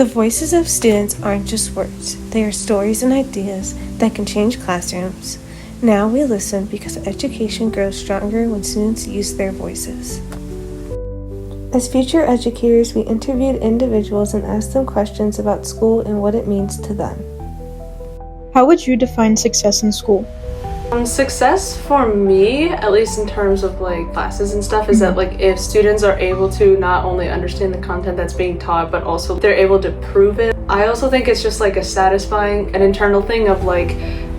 The voices of students aren't just words, they are stories and ideas that can change classrooms. Now we listen because education grows stronger when students use their voices. As future educators, we interviewed individuals and asked them questions about school and what it means to them. How would you define success in school? Success for me, at least in terms of classes and stuff, is that if students are able to not only understand the content that's being taught, but also they're able to prove it. I also think it's just a satisfying and internal thing of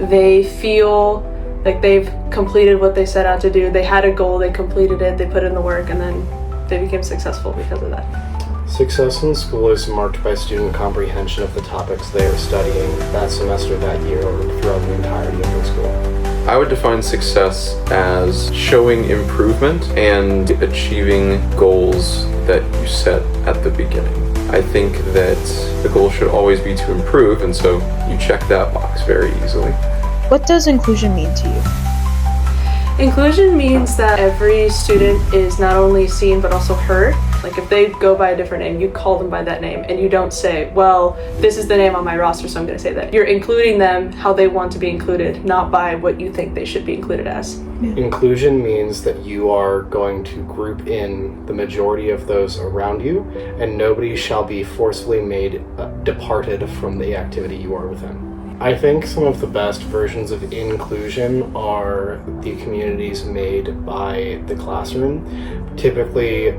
they feel like they've completed what they set out to do. They had a goal, they completed it, they put in the work, and then they became successful because of that. Success in school is marked by student comprehension of the topics they are studying that semester, that year, or throughout the entirety of their school. I would define success as showing improvement and achieving goals that you set at the beginning. I think that the goal should always be to improve, and so you check that box very easily. What does inclusion mean to you? Inclusion means that every student is not only seen but also heard. If they go by a different name, you call them by that name, and you don't say, well, this is the name on my roster, so I'm going to say that. You're including them how they want to be included, not by what you think they should be included as. Yeah. Inclusion means that you are going to group in the majority of those around you, and nobody shall be forcefully made departed from the activity you are within. I think some of the best versions of inclusion are the communities made by the classroom, typically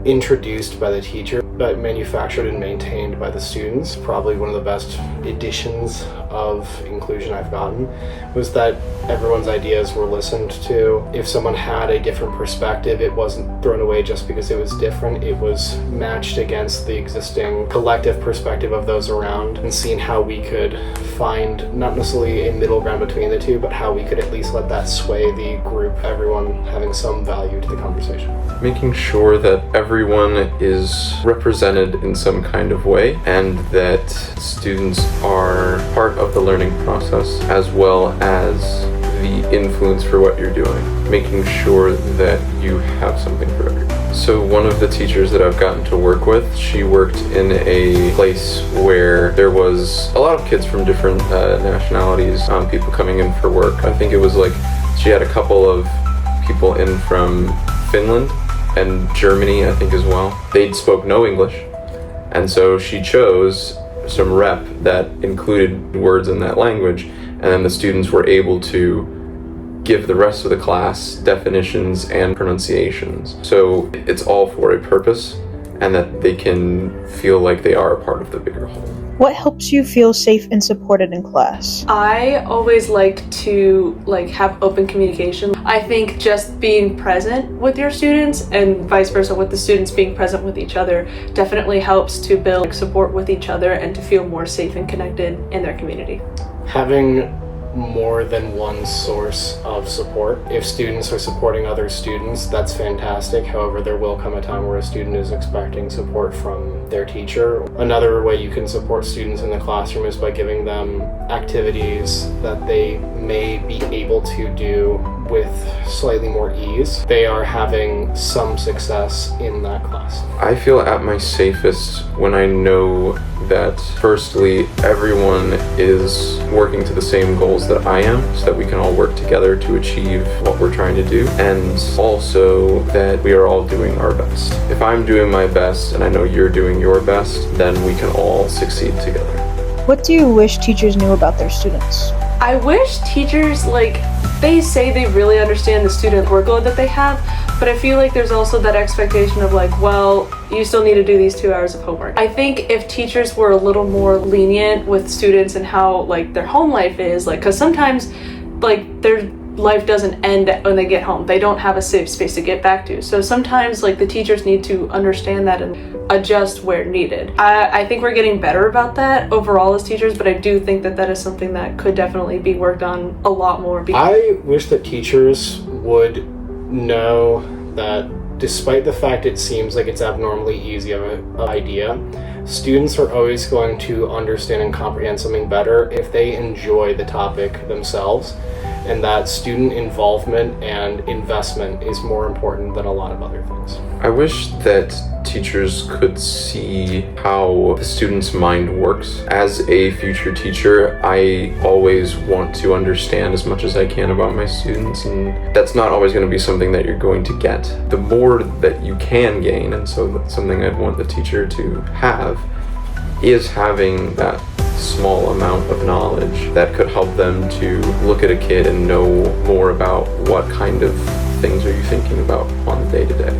introduced by the teacher, but manufactured and maintained by the students. Probably one of the best editions of inclusion I've gotten was that everyone's ideas were listened to. If someone had a different perspective, it wasn't thrown away just because it was different. It was matched against the existing collective perspective of those around, and seen how we could find not necessarily a middle ground between the two, but how we could at least let that sway the group, everyone having some value to the conversation. Making sure that everyone is represented in some kind of way, and that students are part of the learning process as well as the influence for what you're doing. Making sure that you have something for everyone. So one of the teachers that I've gotten to work with, she worked in a place where there was a lot of kids from different nationalities, people coming in for work. I think it was she had a couple of people in from Finland and Germany, I think, as well. They spoke no English, and so she chose some rep that included words in that language, and then the students were able to give the rest of the class definitions and pronunciations. So it's all for a purpose, and that they can feel like they are a part of the bigger whole. What helps you feel safe and supported in class? I always like to have open communication. I think just being present with your students and vice versa with the students being present with each other definitely helps to build support with each other and to feel more safe and connected in their community. Having more than one source of support. If students are supporting other students, that's fantastic. However, there will come a time where a student is expecting support from their teacher. Another way you can support students in the classroom is by giving them activities that they may be able to do with slightly more ease. They are having some success in that class. I feel at my safest when I know that firstly, everyone is working to the same goals that I am, so that we can all work together to achieve what we're trying to do, and also that we are all doing our best. If I'm doing my best and I know you're doing your best, then we can all succeed together. What do you wish teachers knew about their students? I wish teachers, they say they really understand the student workload that they have, but I feel like there's also that expectation of well, you still need to do these 2 hours of homework. I think if teachers were a little more lenient with students and how their home life is, because sometimes their life doesn't end when they get home. They don't have a safe space to get back to. So sometimes the teachers need to understand that and adjust where needed. I think we're getting better about that overall as teachers, but I do think that that is something that could definitely be worked on a lot more. I wish that teachers would know that despite the fact it seems like it's abnormally easy of an idea, students are always going to understand and comprehend something better if they enjoy the topic themselves. and that student involvement and investment is more important than a lot of other things. I wish that teachers could see how the student's mind works. As a future teacher, I always want to understand as much as I can about my students, and that's not always going to be something that you're going to get. The more that you can gain, and so that's something I'd want the teacher to have, is having that small amount of knowledge that could help them to look at a kid and know more about what kind of things are you thinking about on the day-to-day.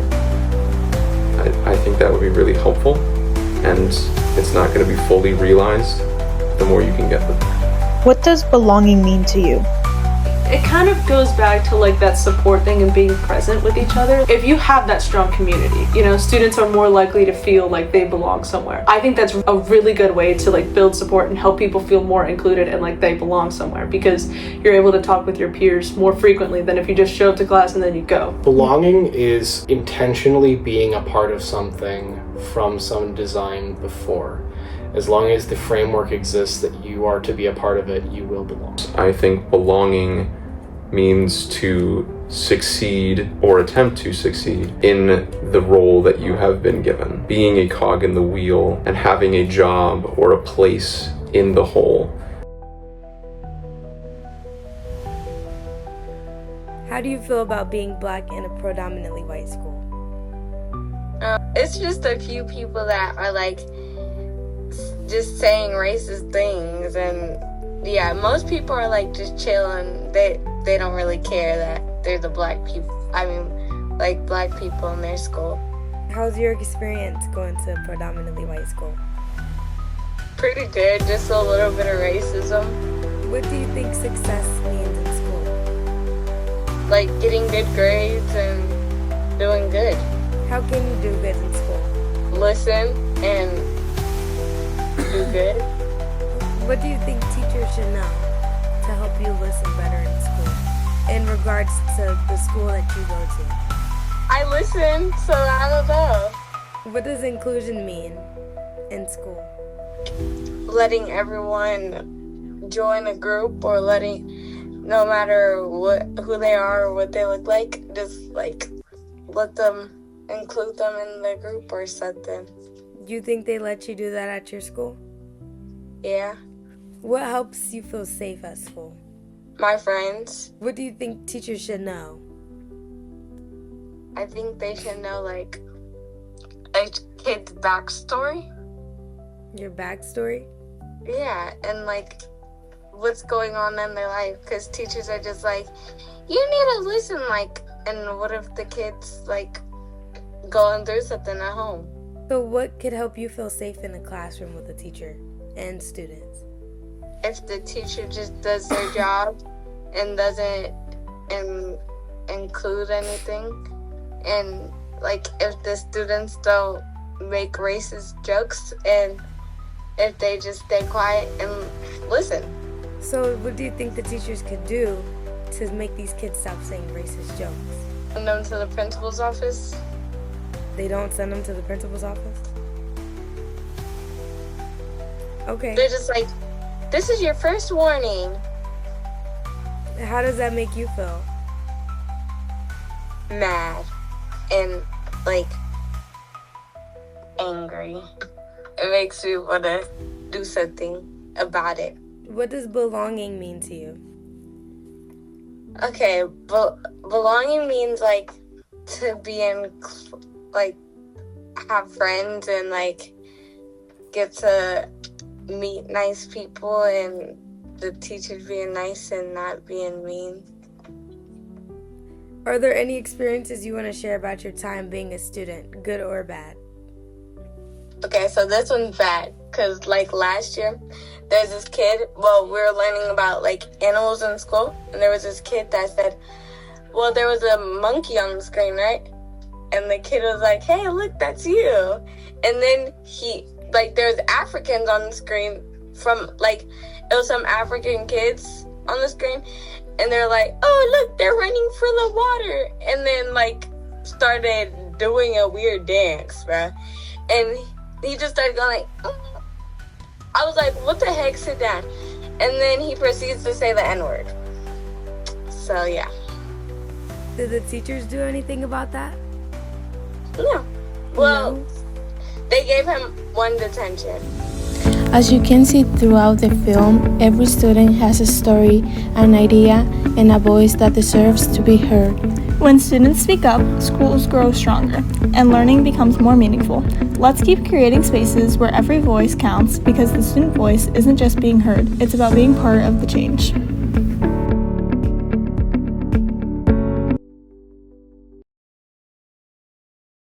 I think that would be really helpful, and it's not going to be fully realized the more you can get them. What does belonging mean to you? It kind of goes back to like that support thing and being present with each other. If you have that strong community, students are more likely to feel like they belong somewhere. I think that's a really good way to like build support and help people feel more included and like they belong somewhere, because you're able to talk with your peers more frequently than if you just show up to class and then you go. Belonging is intentionally being a part of something from some design before. As long as the framework exists that you are to be a part of it, you will belong. I think belonging means to succeed or attempt to succeed in the role that you have been given. Being a cog in the wheel and having a job or a place in the whole. How do you feel about being Black in a predominantly white school? It's just a few people that are like just saying racist things, and yeah, most people are like just chilling. They don't really care that they're the Black people. I mean, like Black people in their school. How's your experience going to a predominantly white school? Pretty good, just a little bit of racism. What do you think success means in school? Like getting good grades and doing good. How can you do good in school? Listen and do good. What do you think teachers should know to help you listen better in school, in regards to the school that you go to? I listen, so I don't know. What does inclusion mean in school? Letting everyone join a group, or letting, no matter who they are or what they look like, just like let them include them in the group or something. Do you think they let you do that at your school? Yeah. What helps you feel safe at school? My friends. What do you think teachers should know? I think they should know like a kid's backstory. Your backstory? Yeah, and like what's going on in their life, because teachers are just like, you need to listen, like, and what if the kid's like going through something at home? So what could help you feel safe in a classroom with a teacher and students? If the teacher just does their job and doesn't include anything, and like if the students don't make racist jokes, and if they just stay quiet and listen. So what do you think the teachers could do to make these kids stop saying racist jokes? Send them to the principal's office. They don't send them to the principal's office? Okay. They're just like, this is your first warning. How does that make you feel? Mad and like angry. It makes me want to do something about it. What does belonging mean to you? Okay, belonging means like to be in, like have friends and like get to meet nice people, and the teachers being nice and not being mean. Are there any experiences you want to share about your time being a student, good or bad? Okay, so this one's bad, because like last year, there's this kid, well, we were learning about like animals in school, and there was this kid that said, well, there was a monkey on the screen, right? And the kid was like, hey, look, that's you. And then there was Africans on the screen from, like, it was some African kids on the screen, and they're like, oh, look, they're running for the water. And then, like, started doing a weird dance, bruh. And he just started going like, oh. I was like, what the heck, sit down. And then he proceeds to say the N-word. So yeah. Did the teachers do anything about that? No. Well, they gave him 1 detention. As you can see throughout the film, every student has a story, an idea, and a voice that deserves to be heard. When students speak up, schools grow stronger, and learning becomes more meaningful. Let's keep creating spaces where every voice counts, because the student voice isn't just being heard, it's about being part of the change.